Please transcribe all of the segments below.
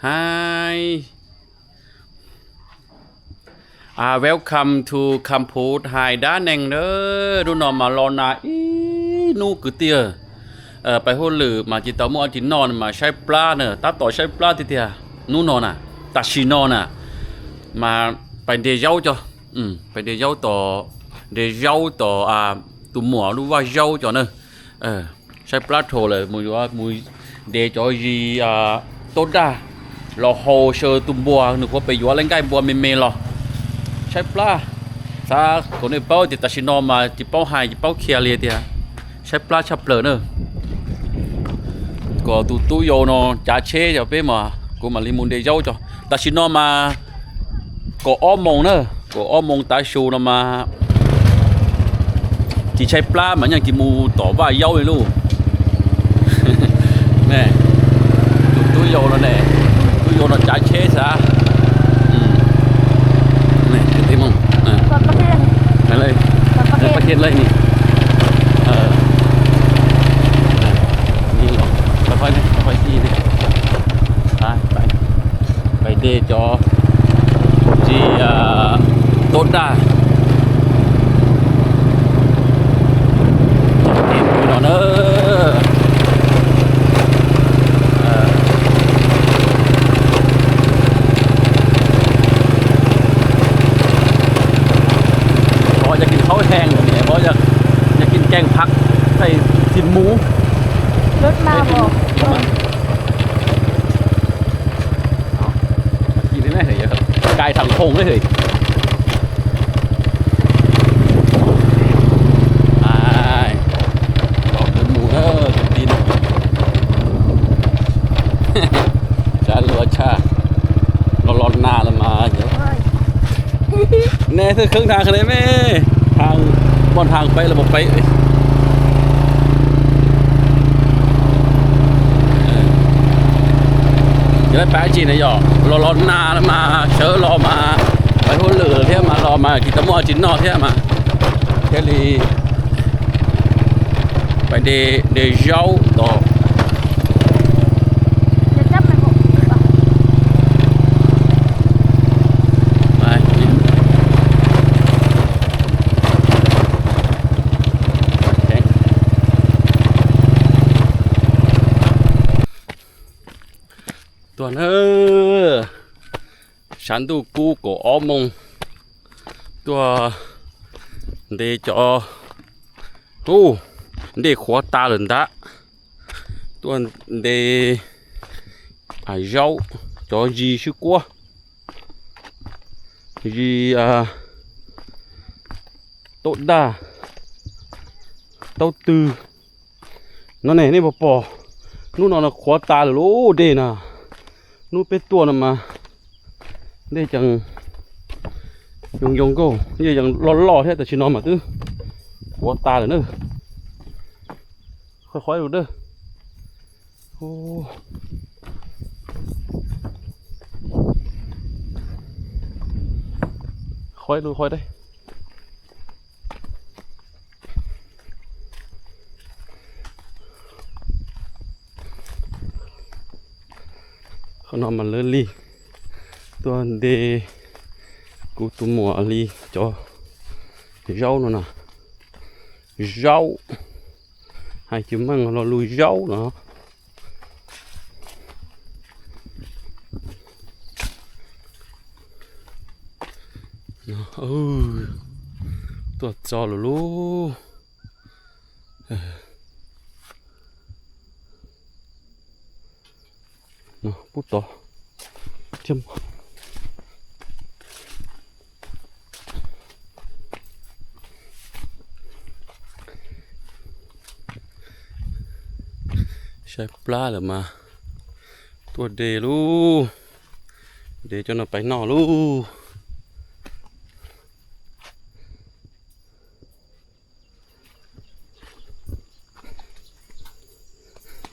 Hi. Welcome to Kamput Hai Đá Neng đó. Đu nọ mà lo na nu cứ tia. ไปหัวหรือมาจิตตามอจินนอนมาใช้ปลาเนอะตาต่อใช้ปลาทีเดียนู่นนอนอ่ะตาชีนอนอ่ะมาไปเดียวจ้ะไปเดียวต่อตุ่มหมอรู้ว่าเย้าจ้ะเนอะใช้ปลาโถเลยมือว่ามือเดจอจีต้นด่ารอโฮเชอตุ่มบัวนึกว่าไปอยู่อะไรใกล้บัวเมย์หรอใช้ปลาซาคนในเป้าจิตตาชีนอนมาจิเป้าหายจิเป้าเคียเลียเดียใช้ปลาชับเปลือกเนอะก็ตู้โยนจ่าเช่จะเป็นมากูมาลิมุนเดียวจ้ะแต่ชิโนมาก็อ้อมมงเนอะก็อ้อมมงตาชูนมาจีใช้ปลาเหมือนอย่างกิมูต่อว่าเย้าเลยลูกแม่ตู้โยนแน่ตู้โยนจ่าเช่ซะแม่ติมงอะไรประเทศเลยนี่ค่อยที่นี่ไปเดจอจีต้นด่าจะเก็บอยู่เนอะพอจะกินข้าวแห้งเนี่ยพอจะกินแกงผักใส่ชิ้นหมูรถมาบอกกินได้ไหมเหรอครับกายถังพงเลยเหรอดอกเป็นหมูดินชาลัวชาร้อนหน้าแล้วมาเดี๋ยวแน่คือครึ่งทางเลยแม่ทางบนทางไประบบไปgiờ lấy bãi gì này giờ lo na mà chớ lo mà phải hôn lửa thế mà lo mà chỉ tấm mua chín nọ thế mà thế thì phải để rau toตัวเนอฉันดูกูก็อ้อมงตัวเดจอตู้เดขวาตาหลังดะตัวเดเจ้าจอจีชื่อกัวจีโต๊ะดาโต๊ะตือนั่นไหนนี่ปอนู่นนอนขวาตาหรือโอ้เดน่ะนู่นเป็นตัวน่ะมาได้จังยงก็นี่ยังล่อแท้แต่ชินอมมาตื้อหัวตาเลยเนอะค่อยๆดูเด้อโอ้ค่อยดูค่อยได้เขานอนมันเลื่อนลี่ตัวเดกูตัวหมัวลี่จอเจ้าน่ะเจ้าให้จิ้มมั่งเราลุยเจ้าเนาะตัวจอลูเนาะปุ๊บต่อเทียมใช้ปลาหรือมาตัวเดลูเดจนเอาไปนอลู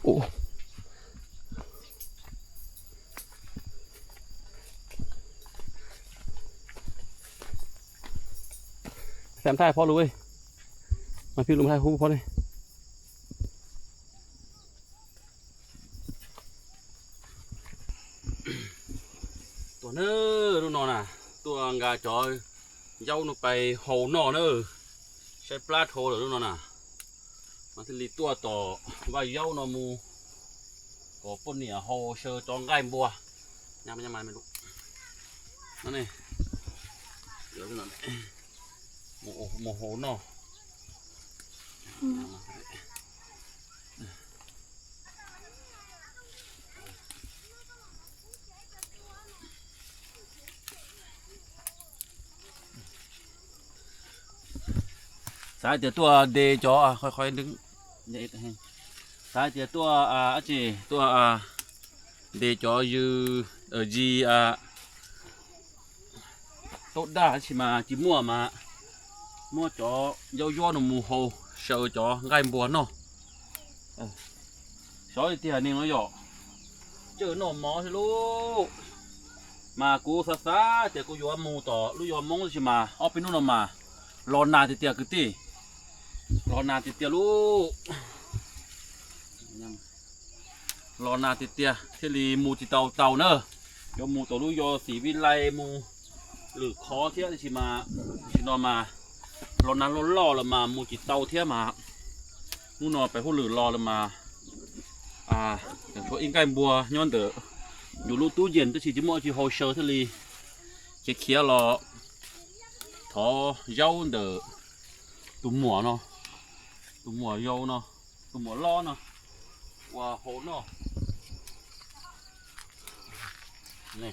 โอ้แซมท่ายพ่อรู้เว้ยมาพี่ลุงท่ายคู่พ่อเลย เ ตัวเนอนู่นนอนน่ะตัวงาจอยเย้าลงไปโหนอเนอใช้ปลาโทหรือนู่นนอนน่ะมันจะรีตัวต่อว่าเย้านอมูก็ปุ่นเนี่ยโหเชอจองไก่บัวยังไม่รู้นั่นนี่เดี๋ยวนั่นโมโหนอสายเดี๋ยวตัวเดจอค่อยๆดึงอย่าอิดให้สายเดี๋ยวตัวจีตัวเดจอยูจีโต๊ะด้าชิมาจีมั่วมามั่วจอย่อหนุ่มมูโฮเชอจอไก่บัวเนาะสอยเตียนี่เนาะหยอเจอหน่อหมอสิลูกมากูซาเดี๋ยวกูอยู่มูต่อลูกยอมมงชิมาเอาไปนู่นมารอนานเตียคือตีรอนานเตียลูกรอนานเตียเทลีมูจิเตาเนอะยอมูตัวลูกยอสีวิไลมูหรือคอเทียชิมาชินอมารอนานล่อละมามูจิเตาเทียมานู่นนอนไปพูดหรือรอละมาอย่างพวกอิงไก่บัวย้อนเดออยู่ลูกตู้เย็นตัวชีจิโมจิโฮเชอร์เทลีเคี้ยวรอทอเย้าเดอตุ่มหมัวเนาะตุ่มหมัวเย้าเนาะตุ่มหมัวล้อเนาะว่าโหเนาะนี่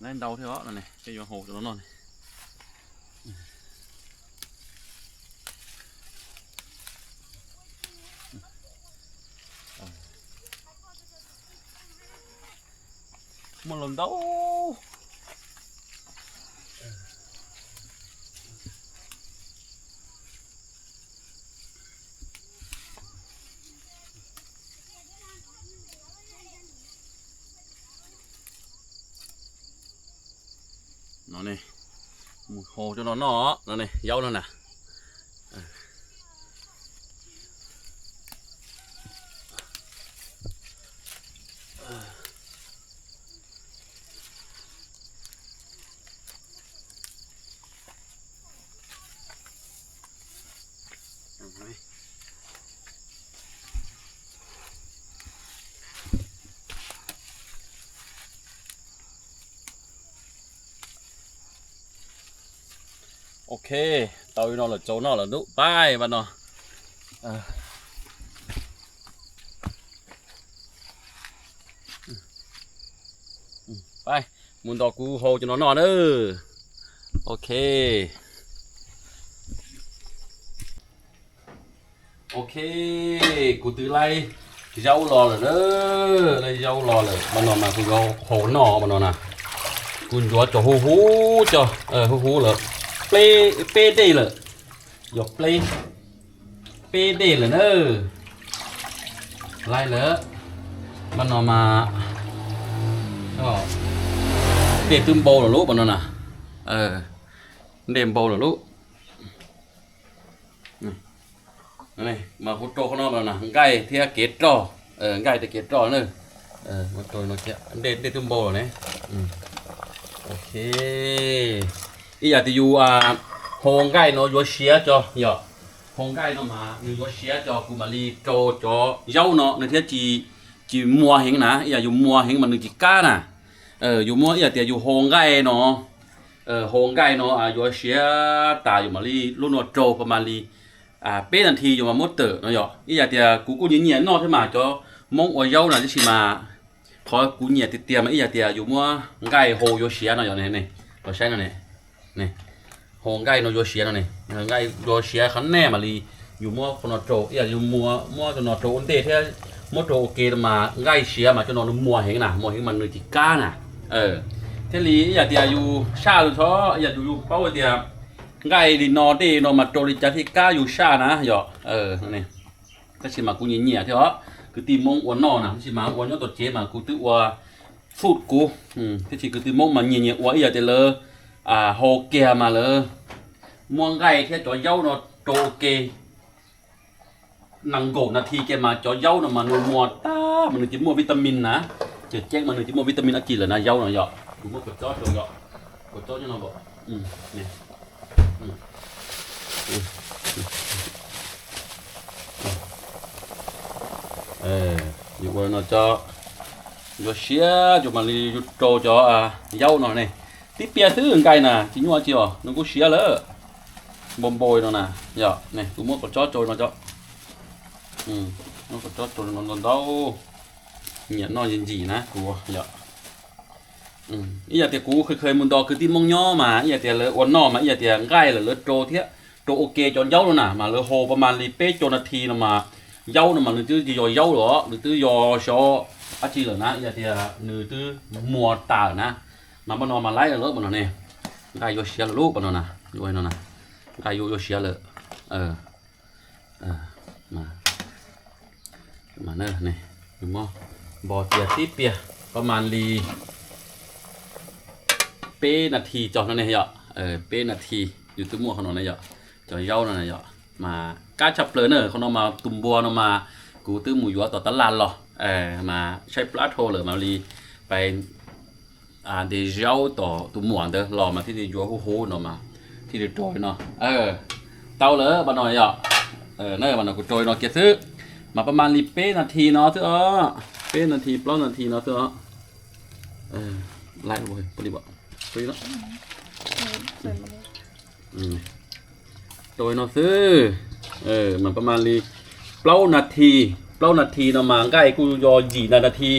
เล่นเดาเท่านั้นนี่จะอยู่โหจะนอนมันลงเดาnó này một hồ cho nó này dâu nó nè ok tao nó là chỗ nó là nụ bye bạn nó bye muốn đào cú hồ cho nó nữa ok ok cú từ lai dâu lò rồi đó đây dâu lò rồi bạn nó mà cú dâu hồ nọ bạn nó nè cú chúa cho hú hú cho hú rồi play đây là dọc play đây là nữa lại nữa bạn nó mà để tươm bầu là lúc bạn nó nè đêm bầu là lúc này mà hút trâu con nó bạn nè gai thì kết trò gai thì kết trò nữa mà tôi nó kia để tươm bầu rồi này ok ý giờ thì dù hồng gai nó vô xía cho nhở hồng gai nó mà như vô xía cho cũng mà đi cho dâu nó nên thế chỉ mua hình nè ý giờ dù mua hình mà đừng chỉ cá nè dù mua ý giờ thì dù hồng gai nó vô xía ta dù mà đi luôn nó trâu và mà đi bé lần thì dù mà mốt tử nó nhở ý giờ thì cũng nhẹ nó thế mà cho mong ở dâu là chỉ mà thôi cũng nhẹ thì tiền mà ý giờ thì dù mua gai hồ vô xía nó nhở này rồi xem này này hồng gai nó vô xía này gai vô xía khán nè mà đi dù mua con nó trâu ý là dù mua cho nó trâu ổn định thế mua trâu ok mà gai xía mà cho nó mua hình mà người chỉ cá nè thế lý ý là thì dù xa rồi đó ý là dù bao thì gai thì nó đi nó mà trâu thì chả thì cá dù xa nè giờ này cái gì mà cũng nhẹ thế đó cứ tìm mong uốn nọ nè cái gì mà uốn nó tột chế mà cũng tự uốn phụt cú thế thì cứ tìm mong mà nhẹ uốn ý là thì lơ hồ kè mà lơ muông gai thế cho dâu nó trâu kê năng gỗ là thì cái mà cho dâu nó mà nó mua ta mà nó chỉ mua vitamin nè chỉ check mà nó chỉ mua vitamin chỉ là dâu nó dọ กูmất cột chót rồi gọi cột chót cho nó bộ nè dù qua nó cho xía dù mà đi trâu cho dâu nó này tiếp bia thứ cái nè chính hoa chiều nó có xía lỡ bom bồi nó nè giờ này cũng mất cột chót trôi nó cho nó cột chót trôi nó đâu nhận nó gì nè của giờ ý là tiệc cũ khơi muốn đo cứ tim mông nhỏ mà ý là tiệc lỡ uốn nọ mà ý là tiệc gai là lỡ trâu thế trâu ok cho dâu luôn nè mà lỡ hồประมาณ li pé cho nó thì nó mà dâu nó mà nữ tư gì rồi dâu đó nữ tư do cho anh chị là na ý là tiệc nữ tư mùa tả na mà bọn nó mà lấy là lỡ bọn nó nè gai vô xia là lúc bọn nó nè vô nó nè gai vô xia là mà nè này đúng không bỏ tiệc tiếp bia ประมาณ li เป้นาทีจอนั่นเองเหรอเป้นาทีอยู่ตุ้มมัวเขาหน่อยเหรอจอเย้านั่นเหรอมาก้าจับเลยเนอะเขานำมาตุ่มบัวนำมากูตื้อหมูยัวต่อตลาดหรอมาใช้ปลาโทหรือมาลีไปเดี๋ยวเย้าต่อตุ่มหมวนเด้อรอมาที่เดี๋ยวยัวโหๆเนาะมาที่เดี๋ยวโจยเนาะเต้าเลยบ้านหน่อยเหรอเนอะบ้านหน่อยกูโจยเนาะเกี่ยซื้อมาประมาณลีเป้นาทีเนาะเถอะเป้นาทีปล้องนาทีเนาะเถอะไล่ไปปฏิบัติไปแล้วโดยnóซื้อมันประมาณรีเปล่านาทีเนาะมาใกล้กูยอหยีนาที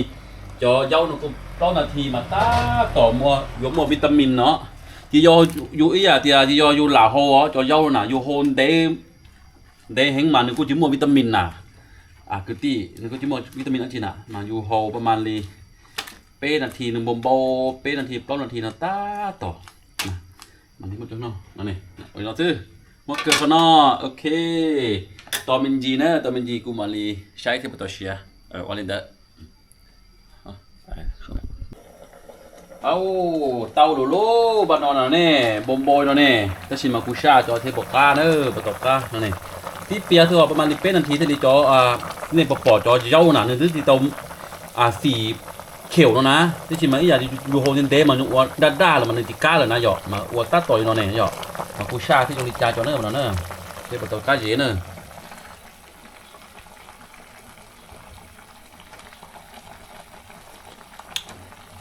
จอเย้าเนาะกูเปล่านาทีมาตาต่อมัววิตามินเนาะจียออยู่อีอะจียออยู่หล่าโฮจอเย้าน่ะอยู่โฮนเดเฮงมานึกกูจิมัววิตามินน่ะคือตีนึกกูจิมัววิตามินอันจีน่ะมาอยู่โฮประมาณรีเป้นาทีหนึ่งบอมโบเป้นาทีเปล่านาทีนะตาต่อมันนี่มันจังเนาะมาเนี่ยโอ้ยเราซื้อมดเกิดพนอโอเคต่อมินจีนะต่อมินจีกูมาลีใช้ที่ประตูเชียวันนี้เด้อเอาเตาโลบ้านนอนเนี่ยบอมโบยเนี่ยถ้าชิมาคุชาจอเทปก้าเนอะประตูก้านั่นเองที่เปียคือประมาณเป้นาทีที่จอเนี่ยปอจอเย้าหนาเนี่ยที่ตรงสี่เขียวแล้วนะที่จริงมันอยากอยู่โฮนเดมันวัวด้าแล้วมันติก้าเลยนะหยอกมาวัวตัดต่อยนอนเนี่ยหยอกมาคูชาที่ตรงนี้จ่าจอเนอร์มันเนอร์เดี๋ยวประตูก้าเจเนอร์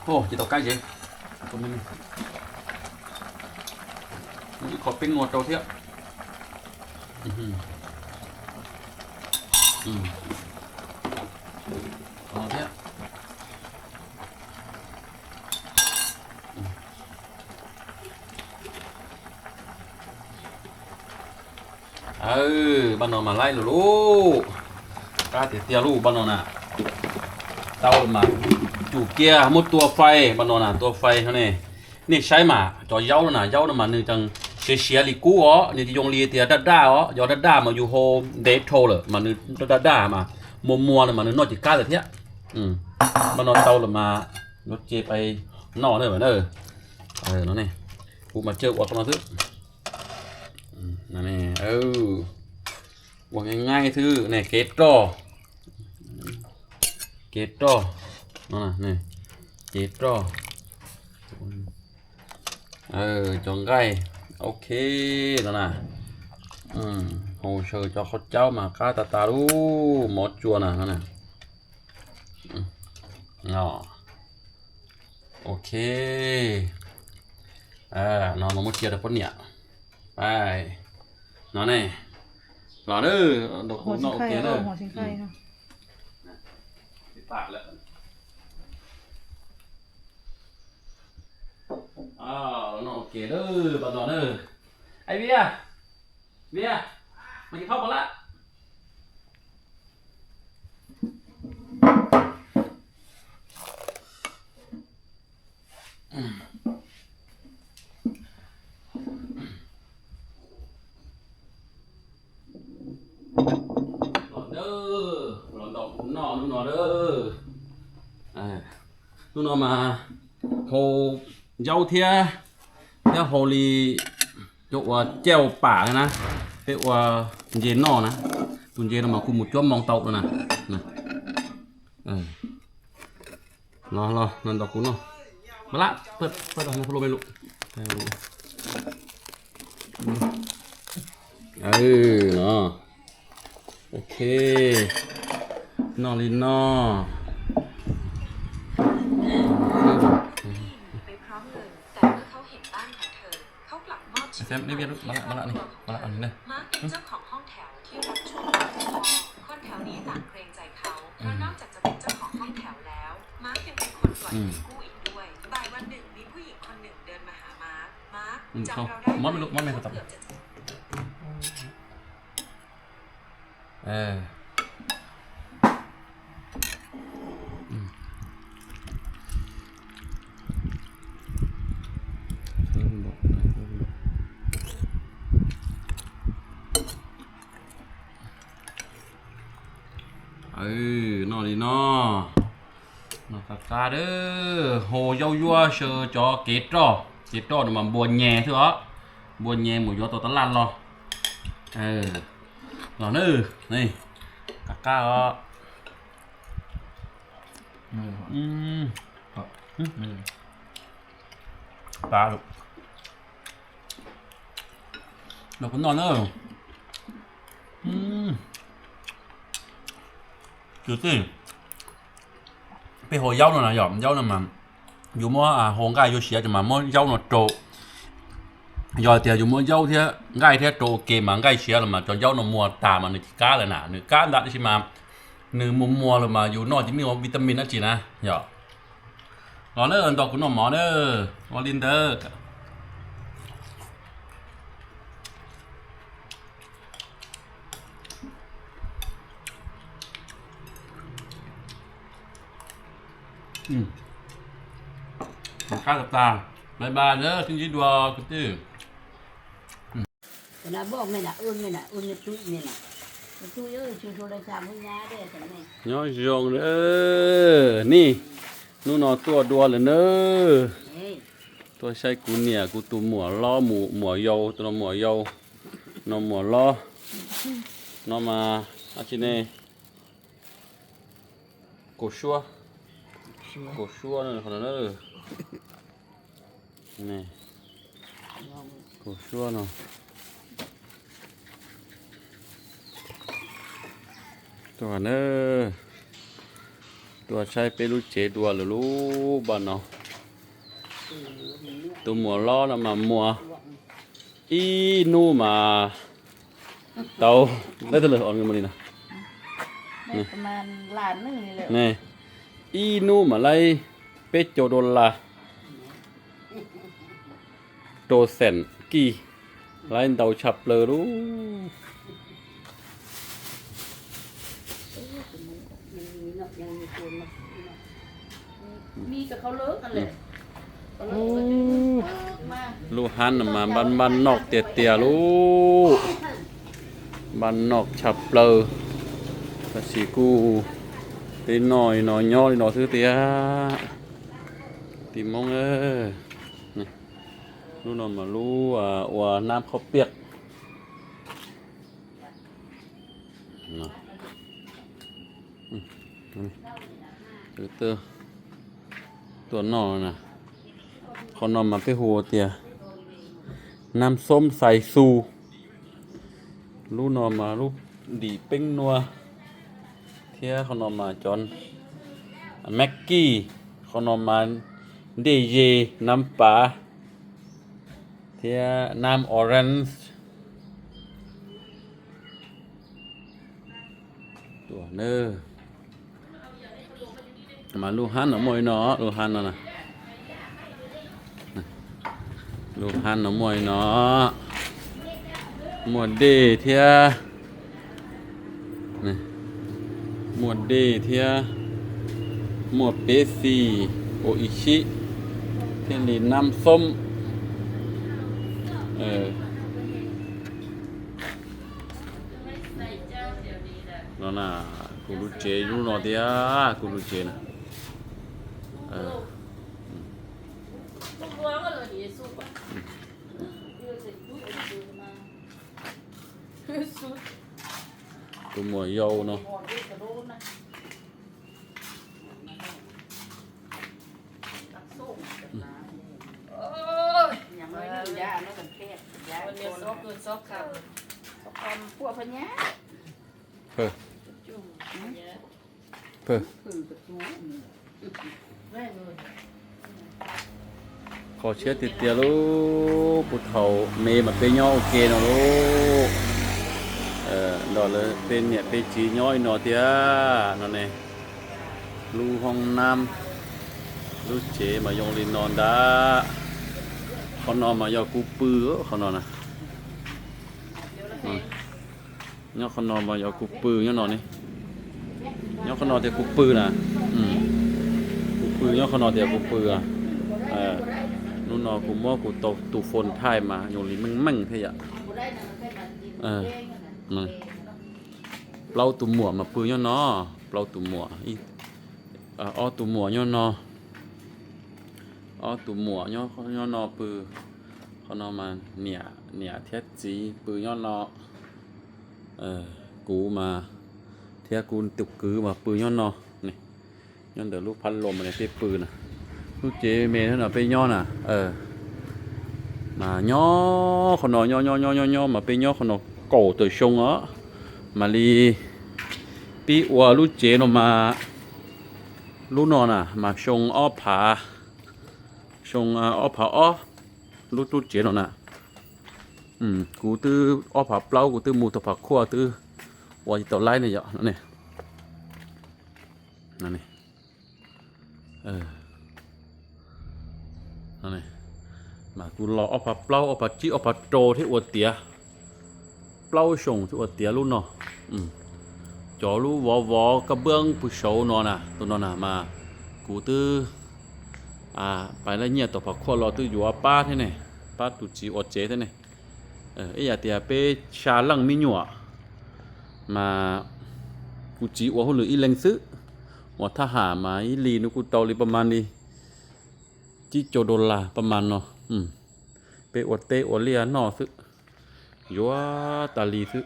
โอ้จีตัวก้าเจตัวนี้นี่ขอปิ้งงวดตัวเทียบเอาเทียบบ้านนอนมาไล่ลูกกล้าเตี้ยลูกบ้านนอนน่ะเต้ามาจูเกียร์มุดตัวไฟบ้านนอนน่ะตัวไฟเขานี่ใช้มาจอเย้าแล้วนะเย้าแล้วมาหนึ่งจังเชียลิกู้อ๋อนี่ที่ยงเลียเตี้ยด้าอ๋อยอด้ามาอยู่โฮเดทโทเลยมาหนึ่งด้ามามัวเลยมาหนึ่งนอกจากกล้าแต่เทียบ้านนอนเต้าแล้วมารถเจไปนอกเลยเหมือนนั่นนี่กูมาเจอวัดมาซื้อนั่นนี่วางง่ายๆทื่อเนี่ยเกตโต้นี่เกตโต้จงไก่โอเคนั่นน่ะโหเชอchoเขาเจ้ามาก้าตาลูหมดจัวน่ะนั่นน่ะโอเคนอนมาหมดเกียร์แต่พวกเนี่ยไปนอนเนี่ยรอเด้อดอกนอกโอเคเด้อหัวชิ้นไข่ค่ะปากแล้วนอกโอเคเด้อบานอนเด้อไอเบียมันจะเข้ามาละนู่นเด้อนู่นมาโฮเจ้าเทียโฮลีจุว่าเจ้าป่านะเรียกว่าเย็นนอนะตุนเย็นมาคุมหมุดจ้อมมองเตาแล้วนะรอนั่นดอกคุณเนาะ มาละเปิดเอาพัดลมไปลูกเนาะโอเคนอลินอไปพร้อมเงินแต่เมื่อเขาเห็นบ้านของเธอเขากลับมอบชีวิต แซมนี่เบียร์มาละนี่มาละอันนี้นะ มาร์คเป็นเจ้าของห้องแถวที่รับช่วงคนแถวนี้ต่างเกรงใจเขาเพราะนอกจากจะเป็นเจ้าของห้องแถวแล้วมาร์คยังเป็นคนปล่อยเงินกู้อีกด้วยบ่ายวันหนึ่งมีผู้หญิงคนหนึ่งเดินมาหามาร์คจำเราได้ไหมเกือบจะนอลินอนอกาเด้อโหเย้ายัวเชอจอเกตรอมันบัวแง่เถอะบัวแง่หมูยอตัวตะลันรอหล่อเน้อนี่กาก็ปลาลูกเราก็นอนเนอะจุดสิไปหัวเย้าหน่อยนะหยอมเย้าหน่อยมันอยู่มั่วหงไก่อยู่เสียจะมามั่วเย้าหน่อยโตยอเตียอยู่มั่วเย้าเทียง่ายเทียโตเกมมันง่ายเสียเลยมาจนเย้าหน่อยมัวตามันในก้าเลยนะในก้าดัดใช่ไหมเนื้อมัวเลยมาอยู่นอกที่มีวิตามินนั่นจีนะหยอรอเนอร์ดอกคุณหมอเนอร์วอลินเดอร์ข้าวกับตาบายบายเด้อทิ้งชีดัวคุณตื้อนะบอกไม่น่ะอุ่นเนี่ยตุ้ยเนี่ยน่ะตุ้ยช่วยโทรศัพท์ให้ยาได้แต่ไม่ย้อยจงเด้อนี่นู่นนอตัวดัวเลยเนอตัวใช้กูเนี่ยกูตัวหมัวล้อหมัวโยตัวหมัวโยนอหมัวล้อนอมาอาชิเน่กูชัวเนี่ยคนนั้นนี่กูชัวเนาะตัวเนอตัวใช้ไปรู้เจดัวหรือรู้บ้านเนาะตัวหมัวล้อนะมาหมัวอีนู่มาเตาได้ตัวเลยอ่อนกันมาดินะประมาณล้านนึงนี่แหละ นี่อีนู่มาไล่เป็ดโจโดนละโตเซนกี่ไล่เตาฉับเลยรู้มีกับเขาเลิกกันเลยลูกฮันมาบันนอกเตียลูกบันนอกฉับเลยภาษีกูตีหน่อยย่อหน่อยซื้อเตียตีมองนี่ลูกนอนมาลูกว่าน้ำเขาเปียกตัวหนอนนะเขานอนมาไปหัวเตียน้ำส้มใส่ซูลูกนอนมาลูกดีเป้งนัวเทียเขานอนมาจอนแม็กกี้เขานอนมาเดเยน้ำปลาเทียน้ำออเรนจ์ตัวเนอมาลูกฮันมวยเนาะลูกฮันนะลูกฮันมวยเนาะหมวดเดเทียนี่หมวดเดเทียหมวดเปซีโออิชิเทียนี่น้ำส้มนั่นน่ะกูรู้เจอยู่เนาะเดียกูรู้เจนะตัวหมวยโยเนาะ ซอกค ทำพวกพญา เพิ่น ำจุ่มเนี่ย เพิ่น คือประตู แม่เลย ขอเชื่อติดเตียลูกผู้เฒ่าเมย์มาเป็นย่อโอเคเนาะลูกดอกเลยเป็นเนี่ยเป็นจีย่อยเนาะเตียเนาะเนี่ยลูห้องน้ำลูเจมายองลินนอนดาเขานอนมายอกูปื้อเขานอนนะย่อเขานอนมายอกูปื้อย่อนอนนี่ย่อเขานอนแต่กูปื้อนะกูปื้อย่อเขานอนแต่กูปื้อนู่นนอกูมั่วกูตกตูฝนท้ายมาโยลิมั่งเทียมันเปล่าตุ่มหมวมาปืนย่อนอเปล่าตุ่มหมวอีอ้อตุ่มหมวย่อนออ้อตุ่มหมวย่อนอปืนเขานอมาเนี่ยเทียจีปืนย่อนอกูมาเทียกูตุกกือมาปืนย่อนอนี่ย่อนเดี๋ยวลูกพันลมมาในที่ปืนน่ะลูกเจเมย์นั่นน่ะไปย่อน่ะมาย่อขนอย่อมาไปย่อขนอโก่ตัวชงมาลีปีอัวลูกเจนมาลูกนอนน่ะมาชงอ้อผาชงอ้อผาอ้อลูกเจนน่ะกูตื้ออ้อผาเปล่ากูตื้อมูตัวผาขั้วตื้อว่าจะต่อไล่เนี่ยนั่นนี่นั่นนี่มากูรอเอาผัดเปล่าเอาผัดจีเอาผัดโตที่อวดเตียเปล่าชงที่อวดเตียรุ่นเนาะจอรู้วอกระเบื้องผู้โชว์นอนน่ะตัวนอนน่ะมากูตื้อไปแล้วเนี่ยตัวผักข้าวรอตื้ออยู่ว่าป้าที่ไหนป้าตุจีอวดเจที่ไหนอย่าเตียไปชาลังมิญัวมากูจีอวดหรืออีเลงซื้อว่าถ้าหามาอีลีนุกูเตาลีประมาณนี้จีโจโดลาประมาณเนาะไปอวดเตอวดเลียนอซึยัวตาลีซึ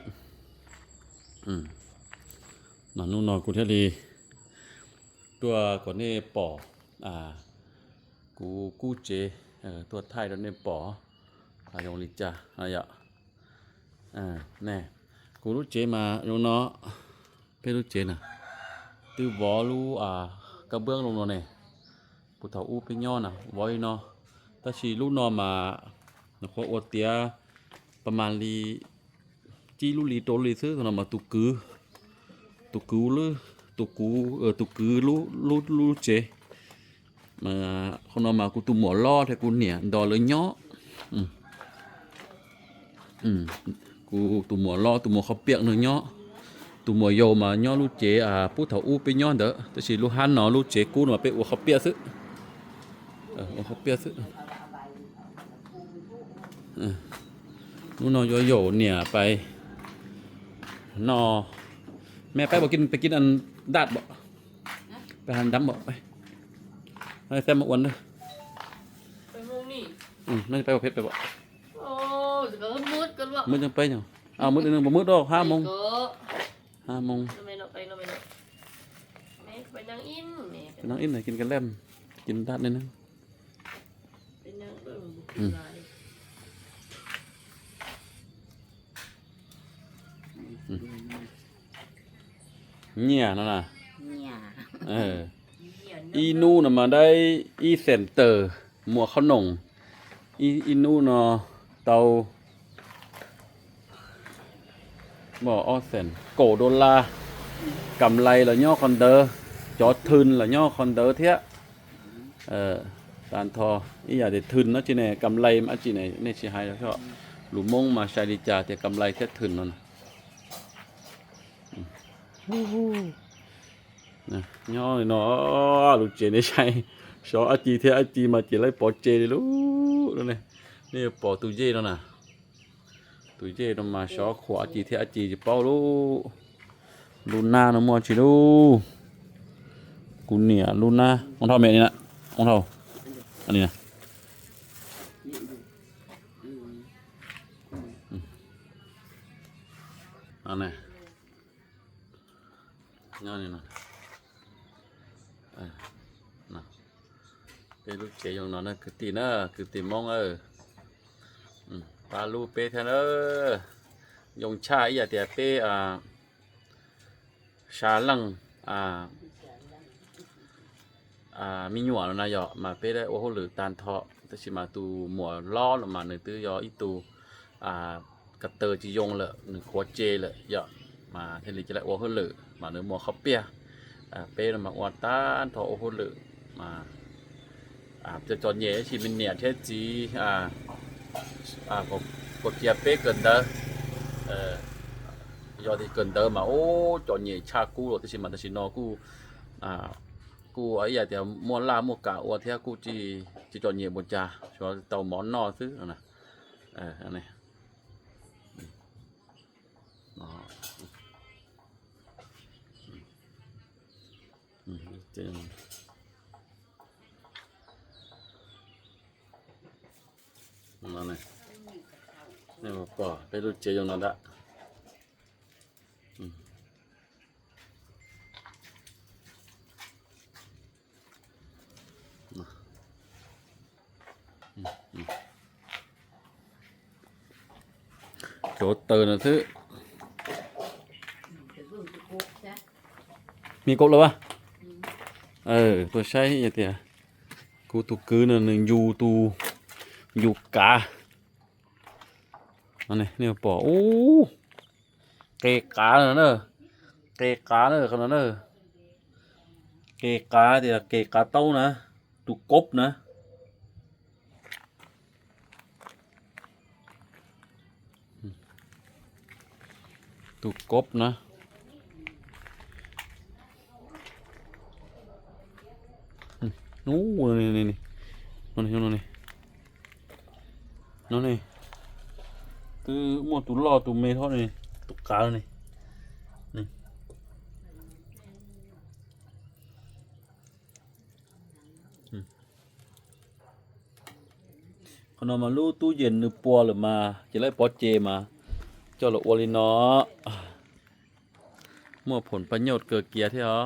นั่นนู่นนอนกูเทลีตัวก่อนนี่ปอกูเจตัวไทยตอนนี้ปอยงลิจ่าอะไรแน่กูรู้เจมาโยนเนาะเพื่อรู้เจน่ะตื้อวอรู้กระเบื้องลงเนาะเนี่ยผู้เฒ่าอู้ไปย่อน่ะไว้เนาะถ้าชีลูกนอนมาเนาะอวดเตียประมาณลีจีลูลีโตลีซื้อตอนมาตุกือหรือตุกือลูเจมาเขานอนมากูตุหมอล่อแต่กูเนี่ยดอเลยย่อกูตุหมอล่อตุหมอเขาเปียกเนื้อย่อตุหมอโยมาย่อลูเจผู้เฒ่าอู้ไปย่อเด้อแต่ชีลูกฮันเนาะลูเจกูมาไปอวดเขาเปียกซื้อเขาเปียกซื้อนู่นนอโยเนี่ยไปนอแม่ไปบอกกินไปกินอันดาดบ่ไปหันดำบ่ไปให้แซมมาอ้วนเด้อ ไปมุงนี่ น่าจะไปประเภทไปบ่ โอ้จะก็มืดกันวะ มื้อจังไปเนาะมื้อนึงบ่มื้อดอก5 โมง 5 โมง ทำไมเราไปแม่ไปนั่งอินแม่ ไปนั่งอินน่ะกินกันแล่มกินดาดนิดนึง ไปนั่งเบิ่งบุกลาย เนี่ยนั่นน่ะ เนี่ย อีนู่น่ะมาได้อีเซ็นเตอร์หมวกขนงอีนู่เนาะเตาบ่ออเซนโกดอลลาร์กำไรlà nho còn đỡ cho thun là nho còn đỡ thế tàn thò ý là để thun nó chỉ này cầm lay mà chỉ này nên chỉ hay là cho lũ mông mà xài đi trà thì cầm lay thế thun nó nè nho này nó lũ chế này xài số anh chị thế anh chị mà chỉ lấy bỏ chế đi lũ đó này đây bỏ túi dê đó nè túi dê nó mà số khóa chị thế anh chị bao lũ Luna nó mua chỉ đâu cún nỉa Luna con thau mẹ này nè con thau anh này nè anh này nhá này nè nè cái lúc chế dùng nó cứ tì mong ปลาลูเป้เทนเนอร์ยงชาอีอย่าเตียเป้ชาลังมีหนวดแล้วนะยอมาเป้ได้โอ้โหหรือตานเทาะแต่ชิมาตูหมัวล้อลงมาหนึ่งตื้อยออีตูกระเตอจียงเลยหนึ่งขวดเจเลยยอมาเทลิจะได้โอ้โหหรือมาหนึ่งหมัวเขาเปียเป้มาอวดตานเทาะโอ้โหหรือมาจะจอนเย่ชิมินเนียเทจีกดเกียร์เป้เกินเด้อยอที่เกินเด้อมาโอ้จอนเย่ชากูหรอที่ชิมันที่ชินอกูกูไอ้ยาเดี๋ยวมัวลามัวกะวัวเทียกูจีจอนเย่บนจ่าชัวเตาหมอนนอซื้อนะอันนี้เจนนั่นไงนี่มาป่อไปดูเจยงนั่นละโจเตอร์นะซื้อมีกบแล้ววะตัวใช้ยังเตียกูตุกกือหนึ่งยูกาอันนี้เนี่ยป่อโอ้เกกาเนอะเกกาเนอะขนาดเนอะเกกาเดี๋ยวเกกาเต้านะตุกกบนะตุกกบนะนู้นนี่คือหมดตุลอตุเมทอดนี่ตุกกาเลยนี่ขนมมาลูตู้เย็นนึกปัวหรือมาจะไล่ปอเจมาเจ้าหลวงวอลินอเมื่อผลประโยชน์เกิดเกียร์ที่เหรอ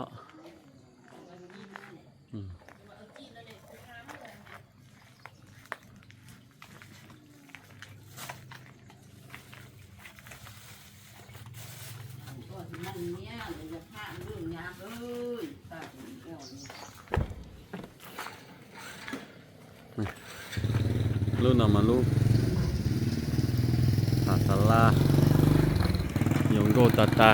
นั่นเนี่ยเลยจะพลาดเรื่องยากเลยตาถึงก่อน ลูกนำมาลูกตาตาลายงโกตา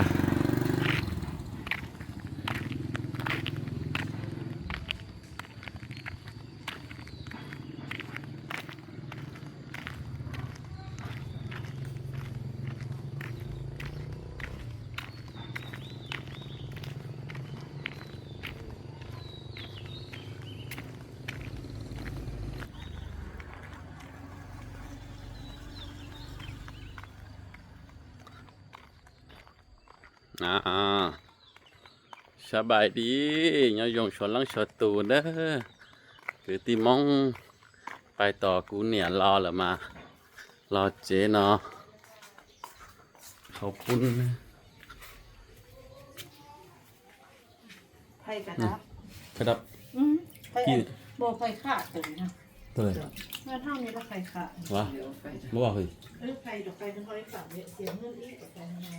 สบายดียอยงชวนลังชวนตูนเด้อคือตีมองไปต่อกูเนี่ยรอหรือมารอเจเนาะขอบคุณไผ่กระดับ ครับ ไผ่บอกไผ่ขาดตัวนะ ตัวเลย เมื่อเท่านี้แล้วไผ่ขาด วะบ่ว่าเฮ้ย ไผ่ดอกไผ่เป็นร้อยสามเนี่ยเสียเงินอีกดอกไผ่ทำไม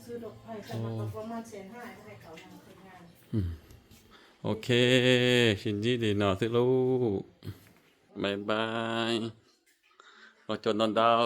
ซื้อดอกไผ่ขนาดประมาณ150,000ให้เขาทำงาน โอเคชินจีดีเนาะสิลูกบายบายรอจนนอนดาว